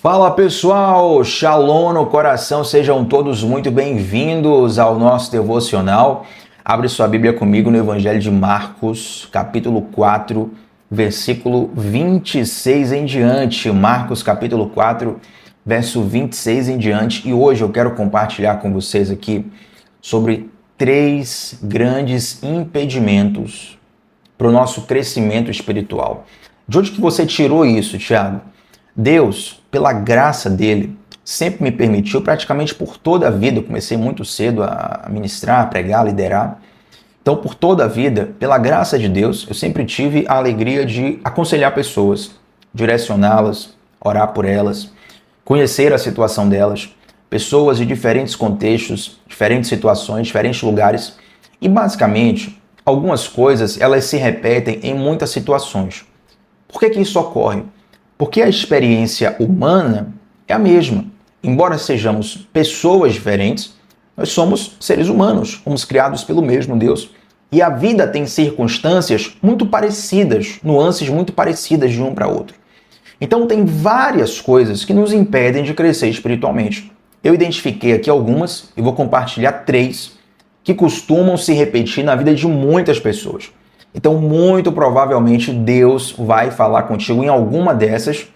Fala pessoal, Shalom no coração, sejam todos muito bem-vindos ao nosso devocional. Abre sua Bíblia comigo no Evangelho de Marcos, capítulo 4, versículo 26 em diante. Marcos, capítulo 4, verso 26 em diante. E hoje eu quero compartilhar com vocês aqui sobre 3 grandes impedimentos para o nosso crescimento espiritual. De onde que você tirou isso, Thiago? Deus, pela graça dele, sempre me permitiu, praticamente por toda a vida, eu comecei muito cedo a ministrar, a pregar, a liderar. Então, por toda a vida, pela graça de Deus, eu sempre tive a alegria de aconselhar pessoas, direcioná-las, orar por elas, conhecer a situação delas, pessoas de diferentes contextos, diferentes situações, diferentes lugares. E, basicamente, algumas coisas, elas se repetem em muitas situações. Por que isso ocorre? Porque a experiência humana é a mesma. Embora sejamos pessoas diferentes, nós somos seres humanos, fomos criados pelo mesmo Deus. E a vida tem circunstâncias muito parecidas, nuances muito parecidas de um para outro. Então tem várias coisas que nos impedem de crescer espiritualmente. Eu identifiquei aqui algumas e vou compartilhar 3 que costumam se repetir na vida de muitas pessoas. Então, muito provavelmente, Deus vai falar contigo em alguma dessas,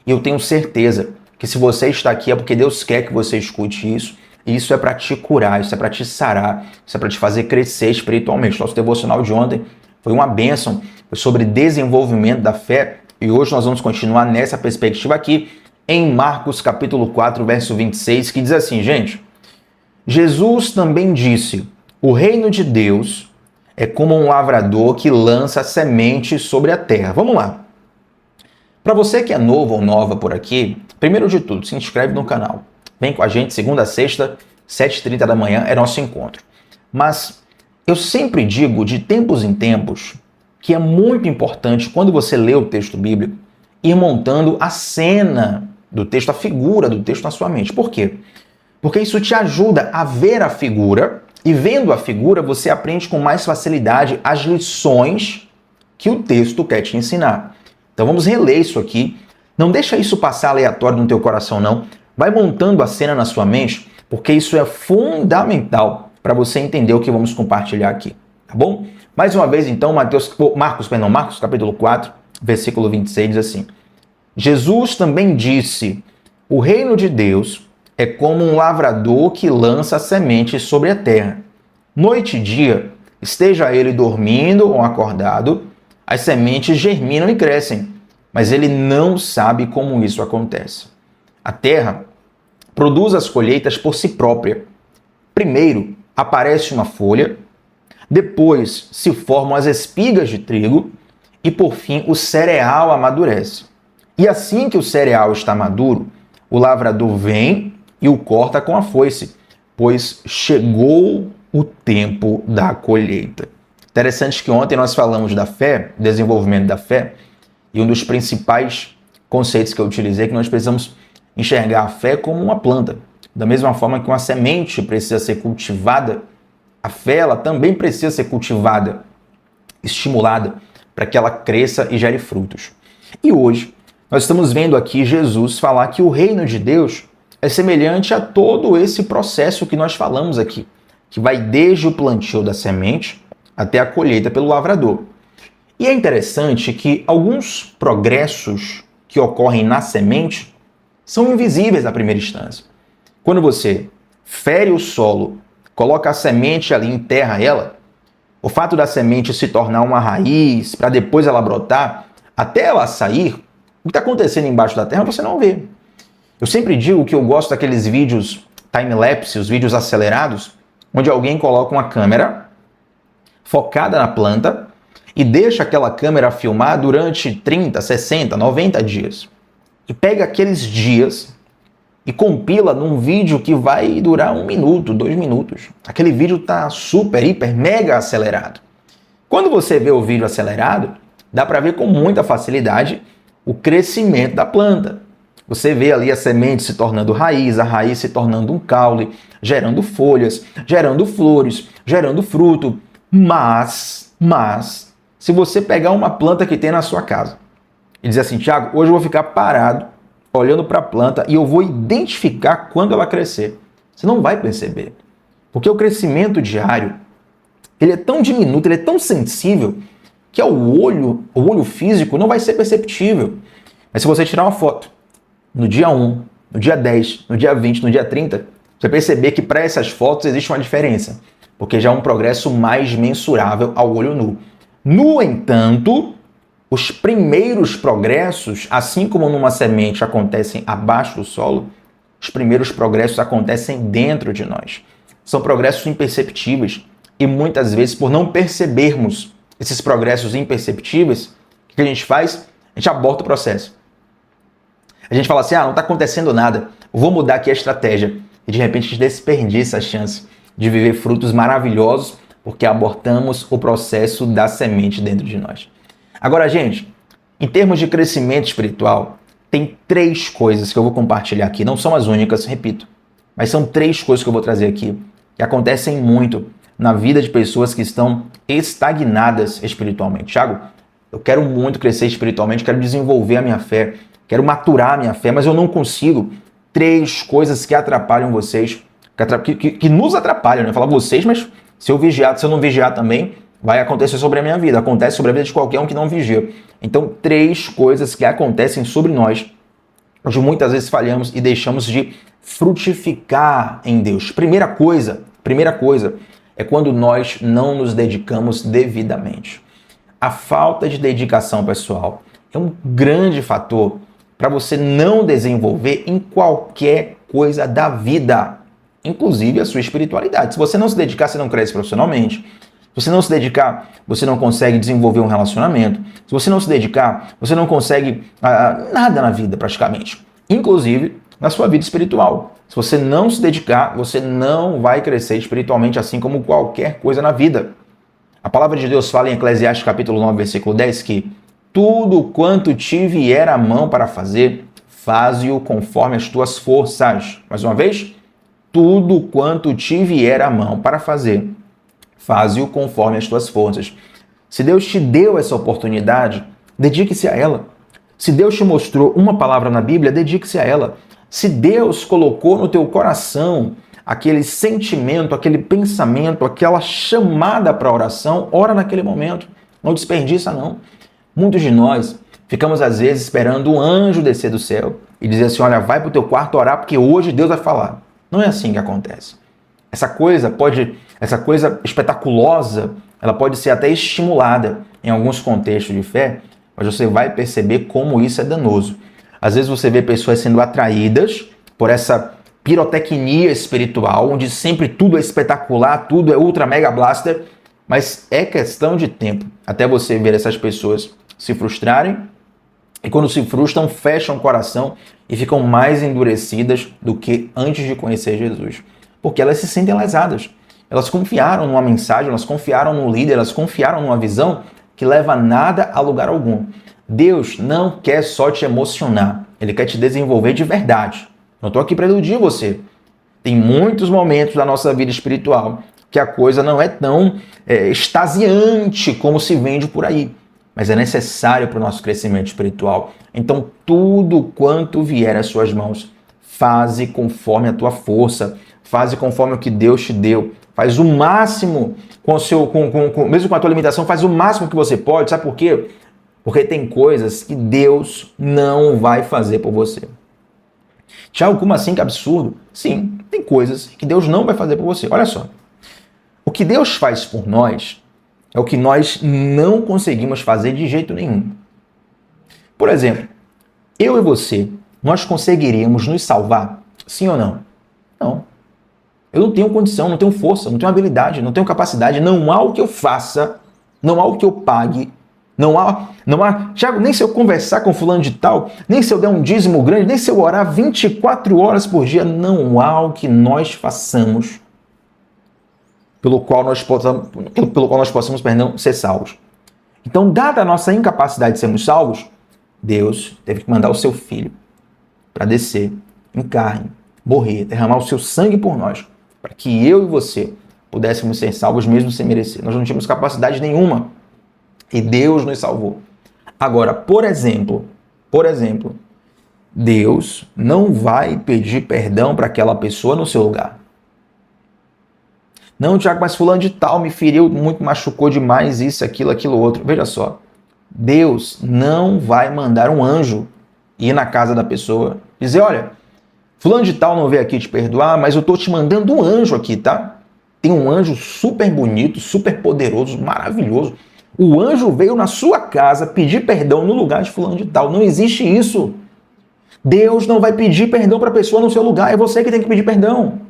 e eu tenho certeza que se você está aqui é porque Deus quer que você escute isso, e isso é para te curar, isso é para te sarar, isso é para te fazer crescer espiritualmente. Nosso devocional de ontem foi uma bênção, foi sobre desenvolvimento da fé, e hoje nós vamos continuar nessa perspectiva aqui, em Marcos capítulo 4, verso 26, que diz assim, gente, Jesus também disse, o reino de Deus é como um lavrador que lança semente sobre a terra. Vamos lá. Para você que é novo ou nova por aqui, primeiro de tudo, se inscreve no canal. Vem com a gente, segunda a sexta, 7h30 da manhã é nosso encontro. Mas eu sempre digo, de tempos em tempos, que é muito importante, quando você lê o texto bíblico, ir montando a cena do texto, a figura do texto na sua mente. Por quê? Porque isso te ajuda a ver a figura. E vendo a figura, você aprende com mais facilidade as lições que o texto quer te ensinar. Então vamos reler isso aqui. Não deixa isso passar aleatório no teu coração, não. Vai montando a cena na sua mente, porque isso é fundamental para você entender o que vamos compartilhar aqui. Tá bom? Mais uma vez, então, Marcos capítulo 4, versículo 26, diz assim. Jesus também disse, o reino de Deus é como um lavrador que lança sementes sobre a terra. Noite e dia, esteja ele dormindo ou acordado, as sementes germinam e crescem, mas ele não sabe como isso acontece. A terra produz as colheitas por si própria. Primeiro aparece uma folha, depois se formam as espigas de trigo e, por fim, o cereal amadurece. E assim que o cereal está maduro, o lavrador vem e o corta com a foice, pois chegou o tempo da colheita. Interessante que ontem nós falamos da fé, desenvolvimento da fé, e um dos principais conceitos que eu utilizei é que nós precisamos enxergar a fé como uma planta. Da mesma forma que uma semente precisa ser cultivada, a fé ela também precisa ser cultivada, estimulada, para que ela cresça e gere frutos. E hoje nós estamos vendo aqui Jesus falar que o reino de Deus é semelhante a todo esse processo que nós falamos aqui, que vai desde o plantio da semente até a colheita pelo lavrador. E é interessante que alguns progressos que ocorrem na semente são invisíveis à primeira instância. Quando você fere o solo, coloca a semente ali, enterra ela, o fato da semente se tornar uma raiz, para depois ela brotar, até ela sair, o que está acontecendo embaixo da terra você não vê. Eu sempre digo que eu gosto daqueles vídeos time-lapse, os vídeos acelerados, onde alguém coloca uma câmera focada na planta e deixa aquela câmera filmar durante 30, 60, 90 dias. E pega aqueles dias e compila num vídeo que vai durar 1 minuto, 2 minutos. Aquele vídeo está super, hiper, mega acelerado. Quando você vê o vídeo acelerado, dá para ver com muita facilidade o crescimento da planta. Você vê ali a semente se tornando raiz, a raiz se tornando um caule, gerando folhas, gerando flores, gerando fruto. Mas, se você pegar uma planta que tem na sua casa e dizer assim, Thiago, hoje eu vou ficar parado olhando para a planta e eu vou identificar quando ela crescer. Você não vai perceber. Porque o crescimento diário, ele é tão diminuto, ele é tão sensível, que o olho físico não vai ser perceptível. Mas se você tirar uma foto no dia 1, no dia 10, no dia 20, no dia 30, você vai perceber que para essas fotos existe uma diferença, porque já é um progresso mais mensurável ao olho nu. No entanto, os primeiros progressos, assim como numa semente acontecem abaixo do solo, os primeiros progressos acontecem dentro de nós. São progressos imperceptíveis e muitas vezes, por não percebermos esses progressos imperceptíveis, o que a gente faz? A gente aborta o processo. A gente fala assim, não está acontecendo nada, vou mudar aqui a estratégia. E de repente a gente desperdiça a chance de viver frutos maravilhosos porque abortamos o processo da semente dentro de nós. Agora, gente, em termos de crescimento espiritual, tem 3 coisas que eu vou compartilhar aqui. Não são as únicas, repito, mas são 3 coisas que eu vou trazer aqui que acontecem muito na vida de pessoas que estão estagnadas espiritualmente. Thiago, eu quero muito crescer espiritualmente, quero desenvolver a minha fé, quero maturar a minha fé, mas eu não consigo. 3 coisas que atrapalham vocês, que nos atrapalham, né? Falar vocês, mas se eu não vigiar também, vai acontecer sobre a minha vida. Acontece sobre a vida de qualquer um que não vigia. Então, 3 coisas que acontecem sobre nós, onde muitas vezes falhamos e deixamos de frutificar em Deus. Primeira coisa é quando nós não nos dedicamos devidamente. A falta de dedicação, pessoal, é um grande fator para você não desenvolver em qualquer coisa da vida, inclusive a sua espiritualidade. Se você não se dedicar, você não cresce profissionalmente. Se você não se dedicar, você não consegue desenvolver um relacionamento. Se você não se dedicar, você não consegue nada na vida, praticamente. Inclusive na sua vida espiritual. Se você não se dedicar, você não vai crescer espiritualmente, assim como qualquer coisa na vida. A palavra de Deus fala em Eclesiastes capítulo 9, versículo 10, que tudo quanto te vier a mão para fazer, faze-o conforme as tuas forças. Mais uma vez, tudo quanto te vier a mão para fazer, faze-o conforme as tuas forças. Se Deus te deu essa oportunidade, dedique-se a ela. Se Deus te mostrou uma palavra na Bíblia, dedique-se a ela. Se Deus colocou no teu coração aquele sentimento, aquele pensamento, aquela chamada para a oração, ora naquele momento. Não desperdiça, não. Muitos de nós ficamos, às vezes, esperando um anjo descer do céu e dizer assim, olha, vai para o teu quarto orar porque hoje Deus vai falar. Não é assim que acontece. Essa coisa espetaculosa, ela pode ser até estimulada em alguns contextos de fé, mas você vai perceber como isso é danoso. Às vezes você vê pessoas sendo atraídas por essa pirotecnia espiritual, onde sempre tudo é espetacular, tudo é ultra mega blaster, mas é questão de tempo até você ver essas pessoas se frustrarem e quando se frustram, fecham o coração e ficam mais endurecidas do que antes de conhecer Jesus. Porque elas se sentem lesadas. Elas confiaram numa mensagem, elas confiaram num líder, elas confiaram numa visão que leva nada a lugar algum. Deus não quer só te emocionar, Ele quer te desenvolver de verdade. Não estou aqui para iludir você. Tem muitos momentos da nossa vida espiritual que a coisa não é tão extasiante como se vende por aí. Mas é necessário para o nosso crescimento espiritual. Então, tudo quanto vier às suas mãos, faze conforme a tua força, faze conforme o que Deus te deu. Faz o máximo, mesmo com a tua limitação, faz o máximo que você pode. Sabe por quê? Porque tem coisas que Deus não vai fazer por você. Tiago, como assim? Que absurdo. Sim, tem coisas que Deus não vai fazer por você. Olha só. O que Deus faz por nós é o que nós não conseguimos fazer de jeito nenhum. Por exemplo, eu e você, nós conseguiríamos nos salvar? Sim ou não? Não. Eu não tenho condição, não tenho força, não tenho habilidade, não tenho capacidade. Não há o que eu faça, não há o que eu pague, não há, Tiago, nem se eu conversar com fulano de tal, nem se eu der um dízimo grande, nem se eu orar 24 horas por dia, não há o que nós façamos pelo qual nós possamos, ser salvos. Então, dada a nossa incapacidade de sermos salvos, Deus teve que mandar o seu Filho para descer em carne, morrer, derramar o seu sangue por nós, para que eu e você pudéssemos ser salvos mesmo sem merecer. Nós não tínhamos capacidade nenhuma e Deus nos salvou. Agora, por exemplo, Deus não vai pedir perdão para aquela pessoa no seu lugar. Não, Tiago, mas fulano de tal me feriu muito, machucou demais, isso, aquilo, outro. Veja só, Deus não vai mandar um anjo ir na casa da pessoa e dizer, olha, fulano de tal não veio aqui te perdoar, mas eu estou te mandando um anjo aqui, tá? Tem um anjo super bonito, super poderoso, maravilhoso. O anjo veio na sua casa pedir perdão no lugar de fulano de tal. Não existe isso. Deus não vai pedir perdão para a pessoa no seu lugar, é você que tem que pedir perdão.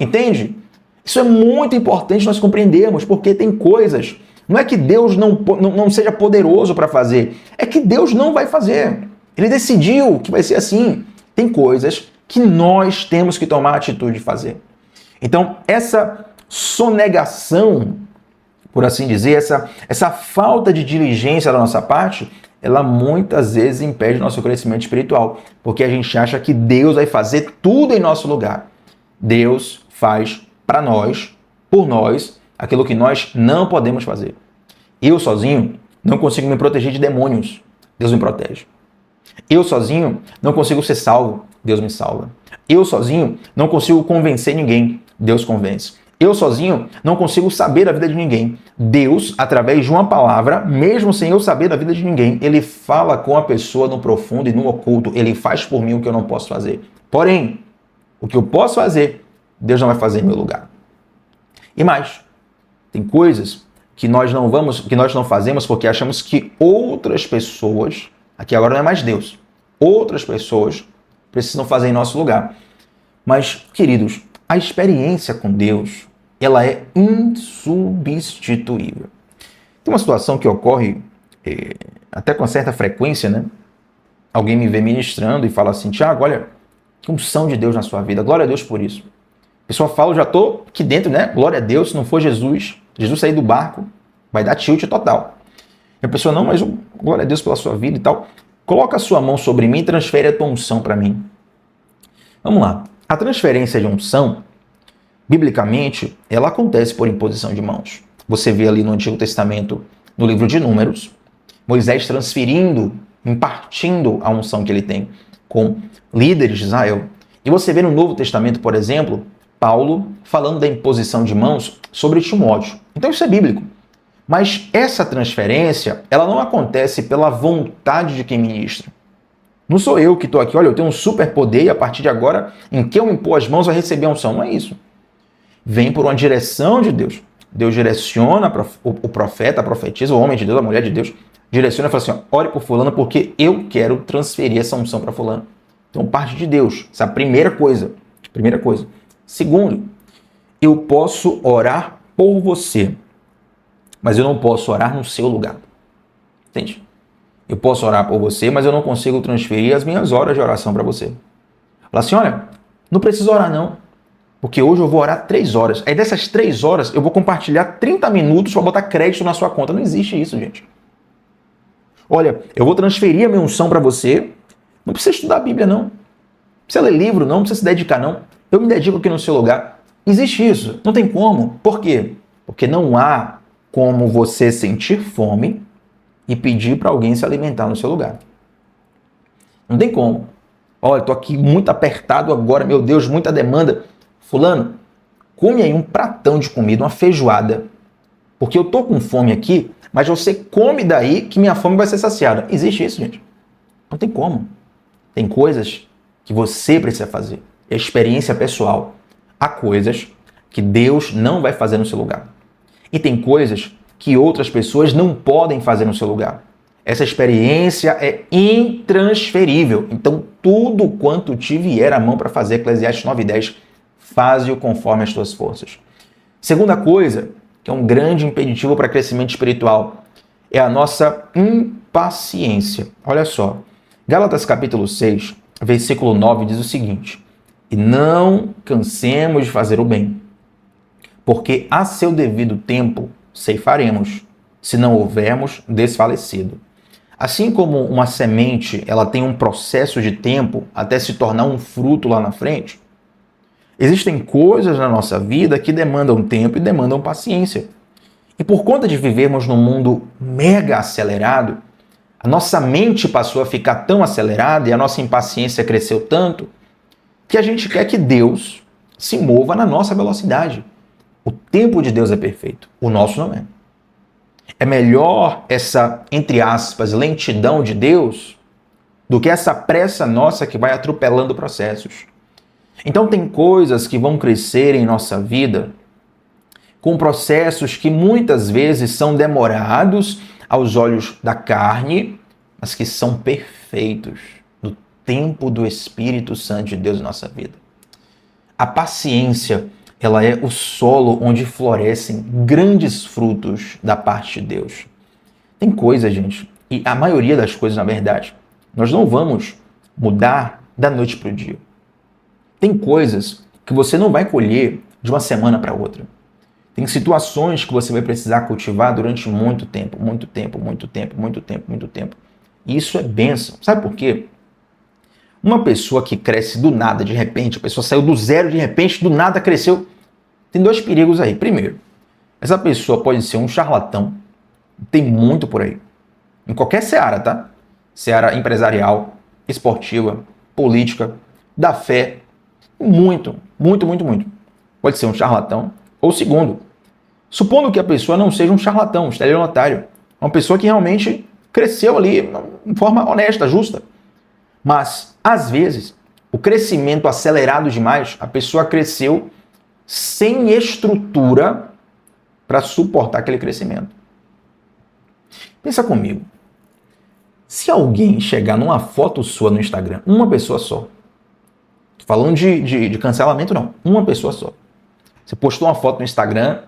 Entende? Isso é muito importante nós compreendermos, porque tem coisas, não é que Deus não seja poderoso para fazer, é que Deus não vai fazer. Ele decidiu que vai ser assim. Tem coisas que nós temos que tomar a atitude de fazer. Então, essa sonegação, por assim dizer, essa falta de diligência da nossa parte, ela muitas vezes impede nosso crescimento espiritual, porque a gente acha que Deus vai fazer tudo em nosso lugar. Deus faz para nós, por nós, aquilo que nós não podemos fazer. Eu sozinho não consigo me proteger de demônios. Deus me protege. Eu sozinho não consigo ser salvo. Deus me salva. Eu sozinho não consigo convencer ninguém. Deus convence. Eu sozinho não consigo saber da vida de ninguém. Deus, através de uma palavra, mesmo sem eu saber da vida de ninguém, Ele fala com a pessoa no profundo e no oculto. Ele faz por mim o que eu não posso fazer. Porém, o que eu posso fazer, Deus não vai fazer em meu lugar. E mais, tem coisas que nós não fazemos porque achamos que outras pessoas, aqui agora não é mais Deus, outras pessoas precisam fazer em nosso lugar. Mas, queridos, a experiência com Deus, ela é insubstituível. Tem uma situação que ocorre até com certa frequência, né? Alguém me vê ministrando e fala assim, Tiago, olha, que unção de Deus na sua vida, glória a Deus por isso. A pessoa fala, eu já estou aqui dentro, né? Glória a Deus, se não for Jesus sair do barco, vai dar tilt total. E a pessoa, não, mas glória a Deus pela sua vida e tal. Coloca a sua mão sobre mim e transfere a tua unção para mim. Vamos lá. A transferência de unção, biblicamente, ela acontece por imposição de mãos. Você vê ali no Antigo Testamento, no livro de Números, Moisés transferindo, impartindo a unção que ele tem com líderes de Israel. E você vê no Novo Testamento, por exemplo, Paulo falando da imposição de mãos sobre Timóteo. Então isso é bíblico. Mas essa transferência, ela não acontece pela vontade de quem ministra. Não sou eu que estou aqui, olha, eu tenho um superpoder e a partir de agora, em que eu impor as mãos, vai receber a unção. Não é isso. Vem por uma direção de Deus. Deus direciona o profeta, a profetisa, o homem de Deus, a mulher de Deus, direciona e fala assim, ore por fulano porque eu quero transferir essa unção para fulano. Então parte de Deus. Essa é a primeira coisa. Segundo, eu posso orar por você, mas eu não posso orar no seu lugar. Entende? Eu posso orar por você, mas eu não consigo transferir as minhas horas de oração para você. Fala assim, olha, não precisa orar não, porque hoje eu vou orar 3 horas. Aí dessas 3 horas eu vou compartilhar 30 minutos para botar crédito na sua conta. Não existe isso, gente. Olha, eu vou transferir a minha unção para você, não precisa estudar a Bíblia não, não precisa ler livro não, não precisa se dedicar não. Eu me dedico aqui no seu lugar. Existe isso? Não tem como. Por quê? Porque não há como você sentir fome e pedir para alguém se alimentar no seu lugar. Não tem como. Olha, estou aqui muito apertado agora, meu Deus, muita demanda. Fulano, come aí um pratão de comida, uma feijoada, porque eu estou com fome aqui, mas você come daí que minha fome vai ser saciada. Existe isso, gente? Não tem como. Tem coisas que você precisa fazer. É experiência pessoal. Há coisas que Deus não vai fazer no seu lugar. E tem coisas que outras pessoas não podem fazer no seu lugar. Essa experiência é intransferível. Então, tudo quanto te vier à mão para fazer, Eclesiastes 9:10, faze-o conforme as tuas forças. Segunda coisa, que é um grande impeditivo para crescimento espiritual, é a nossa impaciência. Olha só, Gálatas capítulo 6, versículo 9 diz o seguinte, e não cansemos de fazer o bem, porque a seu devido tempo ceifaremos, se não houvermos desfalecido. Assim como uma semente, ela tem um processo de tempo até se tornar um fruto lá na frente, existem coisas na nossa vida que demandam tempo e demandam paciência. E por conta de vivermos num mundo mega acelerado, A nossa mente passou a ficar tão acelerada e a nossa impaciência cresceu tanto que a gente quer que Deus se mova na nossa velocidade. O tempo de Deus é perfeito, o nosso não é. É melhor essa, entre aspas, lentidão de Deus do que essa pressa nossa que vai atropelando processos. Então tem coisas que vão crescer em nossa vida com processos que muitas vezes são demorados aos olhos da carne, mas que são perfeitos no tempo do Espírito Santo de Deus em nossa vida. A paciência, ela é o solo onde florescem grandes frutos da parte de Deus. Tem coisas, gente, e a maioria das coisas, na verdade, nós não vamos mudar da noite para o dia. Tem coisas que você não vai colher de uma semana para outra. Tem situações que você vai precisar cultivar durante muito tempo, muito tempo, muito tempo, muito tempo, muito tempo. E isso é bênção. Sabe por quê? Uma pessoa que cresce do nada, de repente, a pessoa saiu do zero, de repente, do nada cresceu. Tem dois perigos aí. Primeiro, essa pessoa pode ser um charlatão. Tem muito por aí. Em qualquer seara, tá? Seara empresarial, esportiva, política, da fé. Muito, muito, muito, muito. Pode ser um charlatão. Ou segundo, supondo que a pessoa não seja um charlatão, um estelionatário, uma pessoa que realmente cresceu ali de forma honesta, justa. Mas, às vezes, o crescimento acelerado demais, a pessoa cresceu sem estrutura para suportar aquele crescimento. Pensa comigo. Se alguém chegar numa foto sua no Instagram, uma pessoa só, falando de cancelamento não, uma pessoa só. Você postou uma foto no Instagram,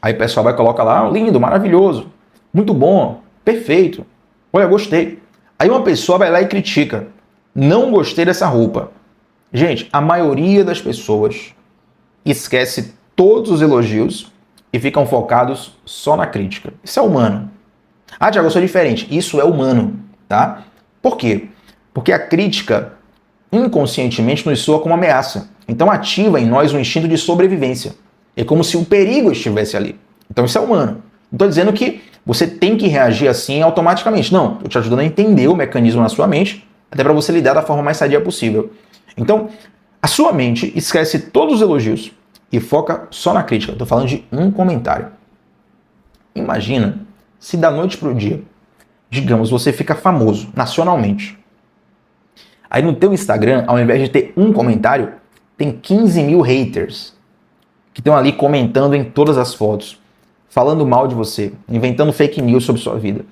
aí o pessoal vai colocar lá, lindo, maravilhoso, muito bom, perfeito, olha, gostei. Aí uma pessoa vai lá e critica, não gostei dessa roupa. Gente, a maioria das pessoas esquece todos os elogios e ficam focados só na crítica. Isso é humano. Ah, Thiago, eu sou diferente. Isso é humano, tá? Por quê? Porque a crítica inconscientemente nos soa como ameaça. Então ativa em nós um instinto de sobrevivência. É como se o perigo estivesse ali. Então isso é humano. Não estou dizendo que você tem que reagir assim automaticamente. Não, estou te ajudando a entender o mecanismo na sua mente, até para você lidar da forma mais sadia possível. Então, a sua mente esquece todos os elogios e foca só na crítica. Estou falando de um comentário. Imagina se da noite para o dia, digamos, você fica famoso nacionalmente. Aí no teu Instagram, ao invés de ter um comentário, tem 15 mil haters que estão ali comentando em todas as fotos, falando mal de você, inventando fake news sobre sua vida.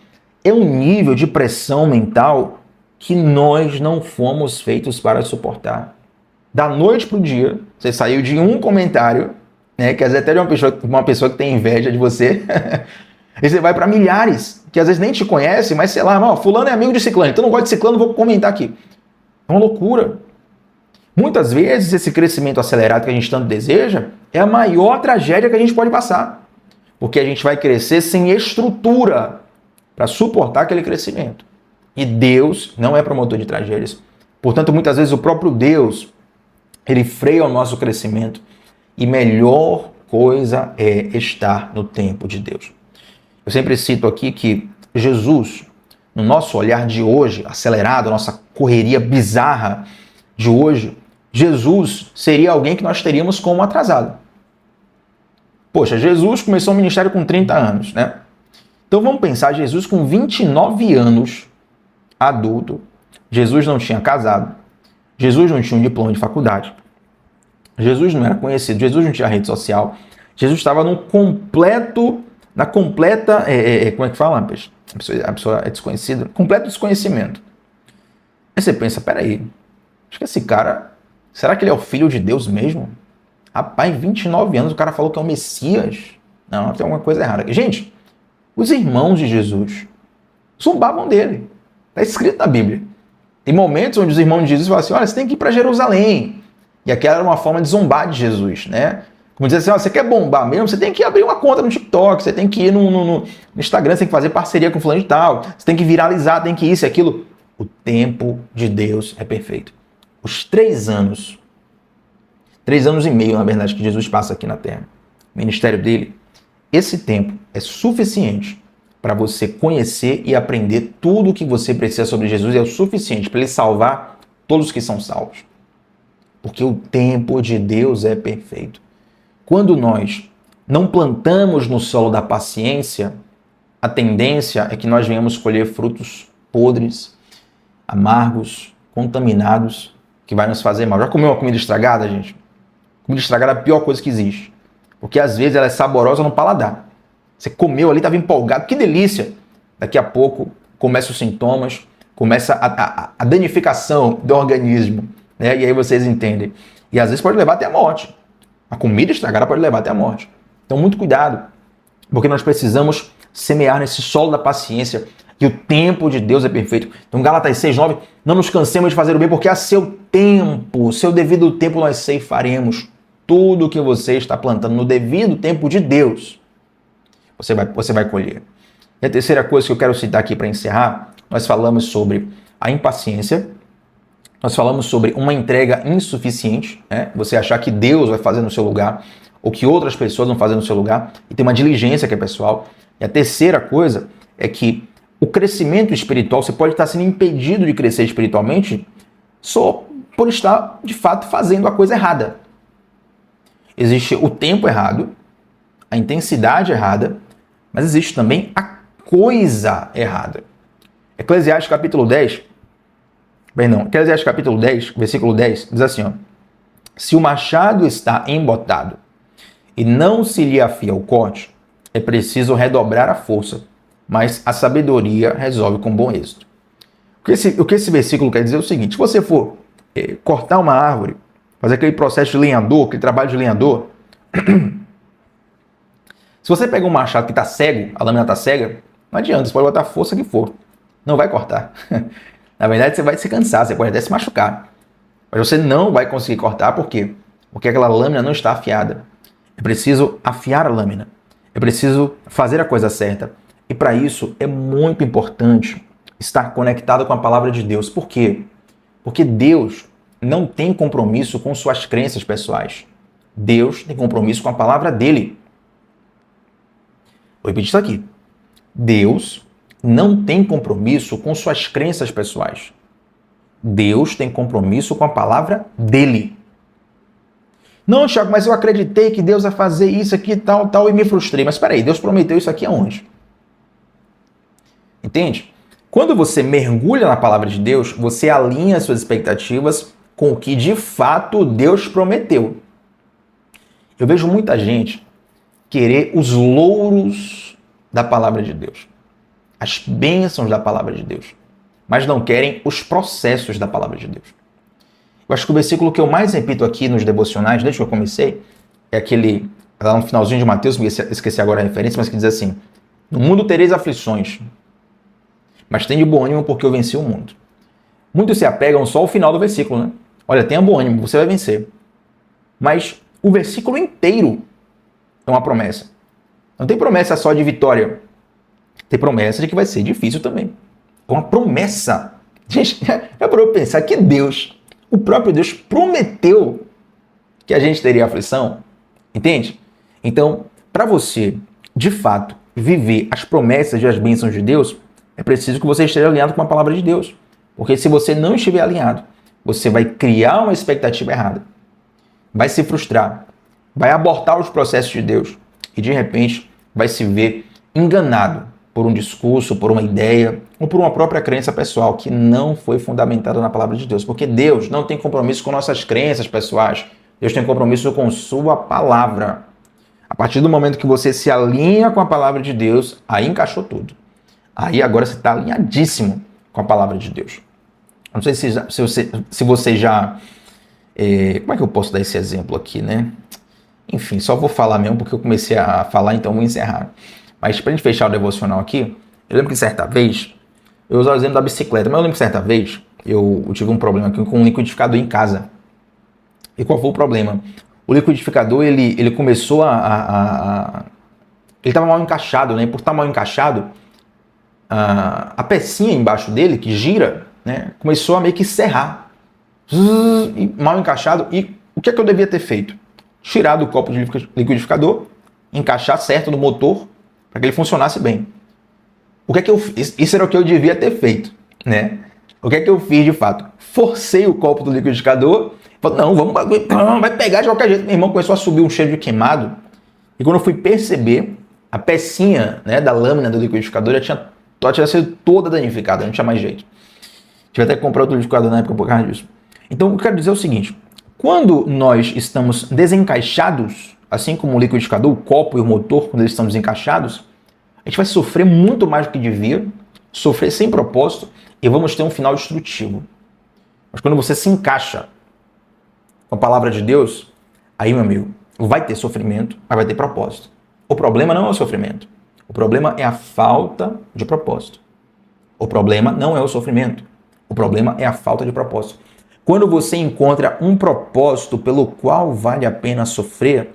É um nível de pressão mental que nós não fomos feitos para suportar. Da noite para o dia, você saiu de um comentário, né, que às vezes até de uma pessoa que tem inveja de você, e você vai para milhares, que às vezes nem te conhece, mas sei lá, fulano é amigo de ciclano, então não gosto de ciclano, vou comentar aqui. É uma loucura. Muitas vezes esse crescimento acelerado que a gente tanto deseja é a maior tragédia que a gente pode passar. Porque a gente vai crescer sem estrutura para suportar aquele crescimento. E Deus não é promotor de tragédias. Portanto, muitas vezes o próprio Deus, ele freia o nosso crescimento. E melhor coisa é estar no tempo de Deus. Eu sempre cito aqui que Jesus, no nosso olhar de hoje, acelerado, a nossa correria bizarra de hoje, Jesus seria alguém que nós teríamos como atrasado. Poxa, Jesus começou o ministério com 30 anos, né? Então vamos pensar, Jesus com 29 anos, adulto, Jesus não tinha casado, Jesus não tinha um diploma de faculdade, Jesus não era conhecido, Jesus não tinha rede social, Jesus estava na completa, como é que fala? A pessoa é desconhecida, completo desconhecimento. Aí você pensa, peraí, acho que esse cara, será que ele é o filho de Deus mesmo? Rapaz, em 29 anos o cara falou que é o Messias. Não, tem alguma coisa errada aqui. Gente, os irmãos de Jesus zombavam dele. Está escrito na Bíblia. Tem momentos onde os irmãos de Jesus falam assim, olha, você tem que ir para Jerusalém. E aquela era uma forma de zombar de Jesus, né? Como dizer assim, ó, você quer bombar mesmo? Você tem que abrir uma conta no TikTok, você tem que ir no Instagram, você tem que fazer parceria com fulano de tal, você tem que viralizar, tem que isso e aquilo. O tempo de Deus é perfeito. Os 3 anos e meio, na verdade, que Jesus passa aqui na Terra, o ministério dele, esse tempo é suficiente para você conhecer e aprender tudo o que você precisa sobre Jesus, é o suficiente para ele salvar todos que são salvos. Porque o tempo de Deus é perfeito. Quando nós não plantamos no solo da paciência, a tendência é que nós venhamos colher frutos podres, amargos, contaminados, que vai nos fazer mal. Já comeu uma comida estragada, gente? Comida estragada é a pior coisa que existe. Porque às vezes ela é saborosa no paladar. Você comeu ali, estava empolgado, que delícia! Daqui a pouco começam os sintomas, começa a danificação do organismo, né? E aí vocês entendem. E às vezes pode levar até a morte. A comida estragada pode levar até a morte. Então muito cuidado, porque nós precisamos semear nesse solo da paciência, que o tempo de Deus é perfeito. Então Gálatas 6:9, não nos cansemos de fazer o bem, porque a seu tempo, seu devido tempo nós ceifaremos tudo o que você está plantando no devido tempo de Deus. Você vai colher. E a terceira coisa que eu quero citar aqui para encerrar, nós falamos sobre a impaciência, nós falamos sobre uma entrega insuficiente, né? Você achar que Deus vai fazer no seu lugar, ou que outras pessoas vão fazer no seu lugar, e tem uma diligência que é pessoal. E a terceira coisa é que o crescimento espiritual, você pode estar sendo impedido de crescer espiritualmente só por estar, de fato, fazendo a coisa errada. Existe o tempo errado, a intensidade errada, mas existe também a coisa errada. Eclesiastes capítulo 10, versículo 10, diz assim, ó, se o machado está embotado e não se lhe afia o corte, é preciso redobrar a força, mas a sabedoria resolve com bom êxito. O que esse versículo quer dizer é o seguinte, se você for cortar uma árvore, fazer aquele processo de lenhador, aquele trabalho de lenhador, se você pega um machado que está cego, a lâmina está cega, não adianta, você pode botar a força que for, não vai cortar. Na verdade, você vai se cansar, você pode até se machucar, mas você não vai conseguir cortar, por quê? Porque aquela lâmina não está afiada. É preciso afiar a lâmina, é preciso fazer a coisa certa. E para isso é muito importante estar conectado com a palavra de Deus. Por quê? Porque Deus não tem compromisso com suas crenças pessoais. Deus tem compromisso com a palavra dele. Vou repetir isso aqui. Deus não tem compromisso com suas crenças pessoais. Deus tem compromisso com a palavra dele. Não, Thiago, mas eu acreditei que Deus ia fazer isso aqui, tal, e me frustrei. Mas espera aí, Deus prometeu isso aqui aonde? Entende? Quando você mergulha na palavra de Deus, você alinha suas expectativas com o que de fato Deus prometeu. Eu vejo muita gente querer os louros da palavra de Deus, as bênçãos da palavra de Deus, mas não querem os processos da palavra de Deus. Eu acho que o versículo que eu mais repito aqui nos devocionais, desde que eu comecei, é aquele, lá no finalzinho de Mateus, esqueci agora a referência, mas que diz assim, no mundo tereis aflições, mas tenha bom ânimo porque eu venci o mundo. Muitos se apegam só ao final do versículo, né? Olha, tenha bom ânimo, você vai vencer. Mas o versículo inteiro é uma promessa. Não tem promessa só de vitória. Tem promessa de que vai ser difícil também. É uma promessa. Gente, é para eu pensar que Deus, o próprio Deus, prometeu que a gente teria aflição. Entende? Então, para você, de fato, viver as promessas e as bênçãos de Deus, é preciso que você esteja alinhado com a palavra de Deus. Porque se você não estiver alinhado, você vai criar uma expectativa errada. Vai se frustrar. Vai abortar os processos de Deus. E, de repente, vai se ver enganado por um discurso, por uma ideia, ou por uma própria crença pessoal que não foi fundamentada na palavra de Deus. Porque Deus não tem compromisso com nossas crenças pessoais. Deus tem compromisso com sua palavra. A partir do momento que você se alinha com a palavra de Deus, aí encaixou tudo. Aí agora você está alinhadíssimo com a palavra de Deus. Não sei se você já... como é que eu posso dar esse exemplo aqui, né? Enfim, só vou falar mesmo porque eu comecei a falar, então vou encerrar. Mas para a gente fechar o devocional aqui, eu lembro que certa vez, eu vou usar o exemplo da bicicleta, mas eu lembro que certa vez eu tive um problema aqui com um liquidificador em casa. E qual foi o problema? O liquidificador, ele começou ele estava mal encaixado, né? Por estar mal encaixado, a pecinha embaixo dele, que gira, né? Começou a meio que serrar. Mal encaixado. E o que é que eu devia ter feito? Tirar do copo de liquidificador, encaixar certo no motor, para que ele funcionasse bem. o que é que eu fiz? Isso era o que eu devia ter feito, né? O que é que eu fiz de fato? Forcei o copo do liquidificador, falei, não, vai pegar de qualquer jeito. Meu irmão começou a subir um cheiro de queimado, e quando eu fui perceber, a pecinha, né, da lâmina do liquidificador já tinha sido toda danificada, não tinha mais jeito. Tive até que comprar outro liquidificador na época por causa disso. Então, o que eu quero dizer é o seguinte, quando nós estamos desencaixados, assim como o liquidificador, o copo e o motor, quando eles estão desencaixados, a gente vai sofrer muito mais do que devia, sofrer sem propósito, e vamos ter um final destrutivo. Mas quando você se encaixa com a palavra de Deus, aí, meu amigo, vai ter sofrimento, mas vai ter propósito. O problema não é o sofrimento. O problema é a falta de propósito. O problema não é o sofrimento. O problema é a falta de propósito. Quando você encontra um propósito pelo qual vale a pena sofrer,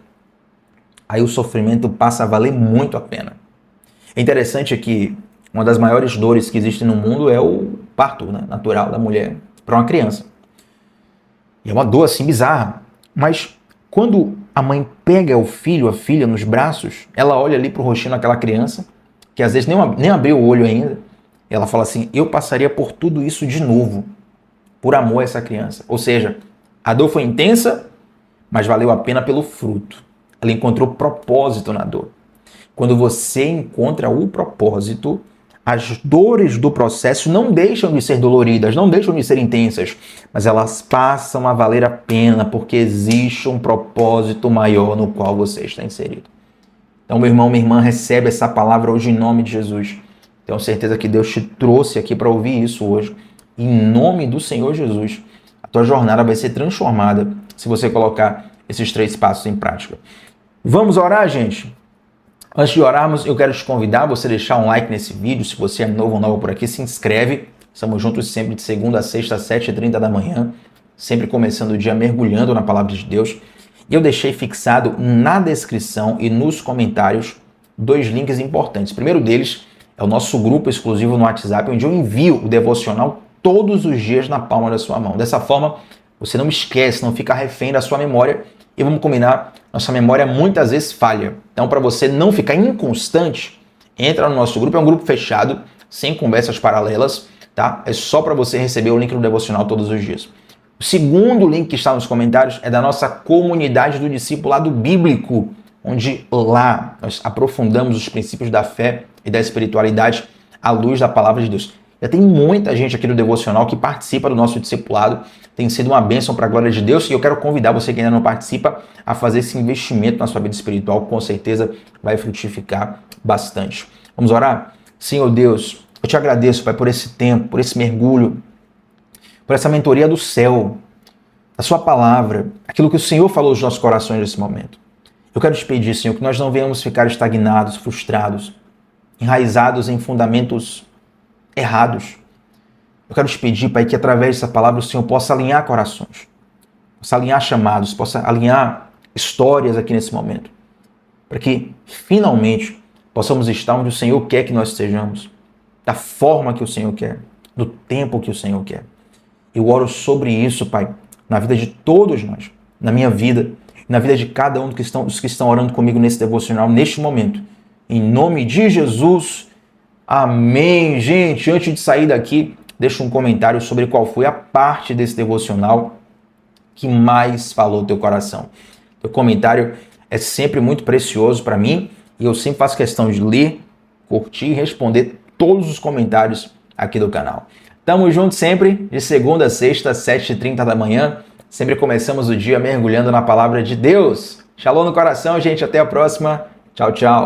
aí o sofrimento passa a valer muito a pena. É interessante que uma das maiores dores que existem no mundo é o parto, né, natural da mulher para uma criança. E é uma dor assim bizarra. Mas quando a mãe pega o filho, a filha nos braços, ela olha ali para o rostinho daquela criança, que às vezes nem abriu o olho ainda, e ela fala assim, eu passaria por tudo isso de novo, por amor a essa criança. Ou seja, a dor foi intensa, mas valeu a pena pelo fruto. Ela encontrou propósito na dor. Quando você encontra o propósito, as dores do processo não deixam de ser doloridas, não deixam de ser intensas, mas elas passam a valer a pena porque existe um propósito maior no qual você está inserido. Então, meu irmão, minha irmã, recebe essa palavra hoje em nome de Jesus. Tenho certeza que Deus te trouxe aqui para ouvir isso hoje. Em nome do Senhor Jesus, a tua jornada vai ser transformada se você colocar esses 3 passos em prática. Vamos orar, gente? Antes de orarmos, eu quero te convidar a você deixar um like nesse vídeo. Se você é novo ou nova por aqui, se inscreve. Estamos juntos sempre de segunda a sexta, às 7h30 da manhã. Sempre começando o dia mergulhando na palavra de Deus. E eu deixei fixado na descrição e nos comentários 2 links importantes. O primeiro deles é o nosso grupo exclusivo no WhatsApp, onde eu envio o devocional todos os dias na palma da sua mão. Dessa forma, você não esquece, não fica refém da sua memória. E vamos combinar, nossa memória muitas vezes falha. Então, para você não ficar inconstante, entra no nosso grupo. É um grupo fechado, sem conversas paralelas, tá? É só para você receber o link do devocional todos os dias. O segundo link que está nos comentários é da nossa comunidade do discipulado bíblico, onde lá nós aprofundamos os princípios da fé e da espiritualidade à luz da palavra de Deus. Já tem muita gente aqui do devocional que participa do nosso discipulado, tem sido uma bênção para a glória de Deus, e eu quero convidar você que ainda não participa a fazer esse investimento na sua vida espiritual, com certeza vai frutificar bastante. Vamos orar? Senhor Deus, eu te agradeço, Pai, por esse tempo, por esse mergulho, por essa mentoria do céu, da sua palavra, aquilo que o Senhor falou aos nossos corações nesse momento. Eu quero te pedir, Senhor, que nós não venhamos ficar estagnados, frustrados, enraizados em fundamentos errados. Eu quero te pedir, Pai, que através dessa palavra o Senhor possa alinhar corações, possa alinhar chamados, possa alinhar histórias aqui nesse momento, para que finalmente possamos estar onde o Senhor quer que nós estejamos, da forma que o Senhor quer, no tempo que o Senhor quer. Eu oro sobre isso, Pai, na vida de todos nós, na minha vida, na vida de cada um dos que estão orando comigo nesse devocional, neste momento. Em nome de Jesus, amém. Gente, antes de sair daqui, deixa um comentário sobre qual foi a parte desse devocional que mais falou teu coração. Teu comentário é sempre muito precioso para mim e eu sempre faço questão de ler, curtir e responder todos os comentários aqui do canal. Tamo junto sempre, de segunda a sexta, às 7h30 da manhã. Sempre começamos o dia mergulhando na palavra de Deus. Shalom no coração, gente. Até a próxima. Tchau, tchau.